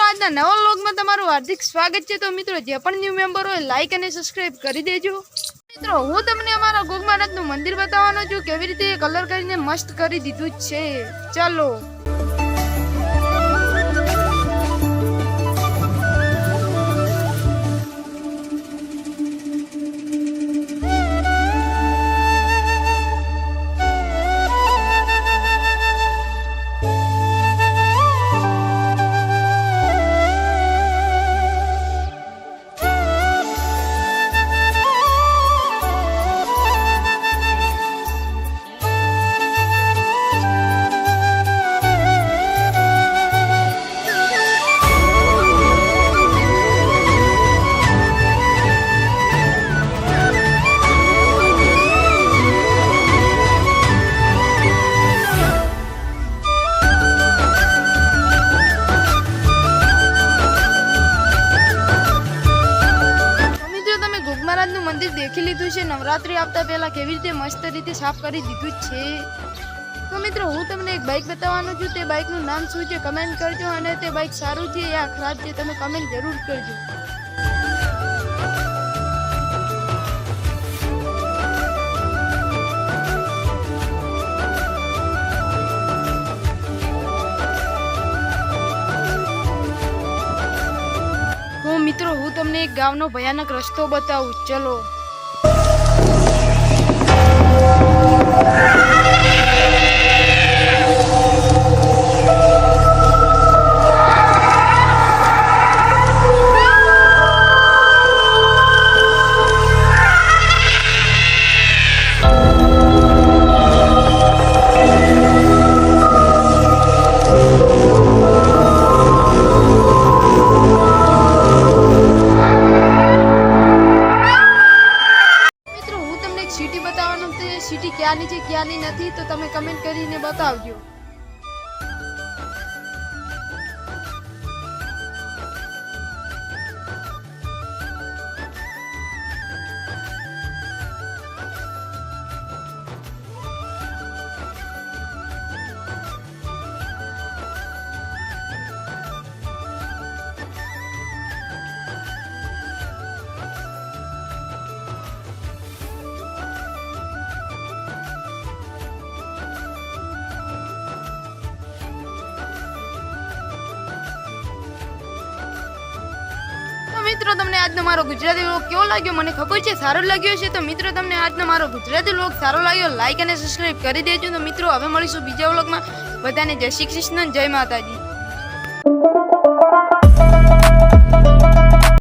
આજના નવા વ્લોગમાં તમારું હાર્દિક સ્વાગત છે। તો મિત્રો જે પણ ન્યૂ મેમ્બર હોય લાઈક અને સબસ્ક્રાઇબ કરી દેજો। મિત્રો હું તમને અમારા ગોગ મહારાજનું મંદિર બતાવવાનો છું, કેવી રીતે કલર કરીને મસ્ત કરી દીધું છે। ચાલો મહારાજનું મંદિર દેખી લીધું છે। નવરાત્રી આવતા પહેલા કેવી રીતે મસ્ત રીતે સાફ કરી દીધું છે। તો મિત્રો હું તમને એક બાઇક બતાવવાનો છું, તે બાઇકનું નામ શું છે કમેન્ટ કરજો, અને તે બાઇક સારું છે યા ખરાબ છે તમે કમેન્ટ જરૂર કરજો। મિત્રો હું તમને એક ગામનો ભયાનક રસ્તો બતાવું, ચલો। સિટી બતાવવાનું છે, સિટી ક્યાંની છે ક્યાંની નથી તો તમે કમેન્ટ કરીને બતાવજો। મિત્રો તમને આજનો મારો ગુજરાતી વ્લોગ કેવો લાગ્યો મને ખબર છે સારો લાગ્યો છે। તો મિત્રો તમને આજનો મારો ગુજરાતી વ્લોગ સારો લાગ્યો લાઈક અને સબસ્ક્રાઇબ કરી દેજો। તો મિત્રો હવે મળીશું બીજા વ્લોગમાં। બધાને જય શ્રી કૃષ્ણ, જય માતાજી।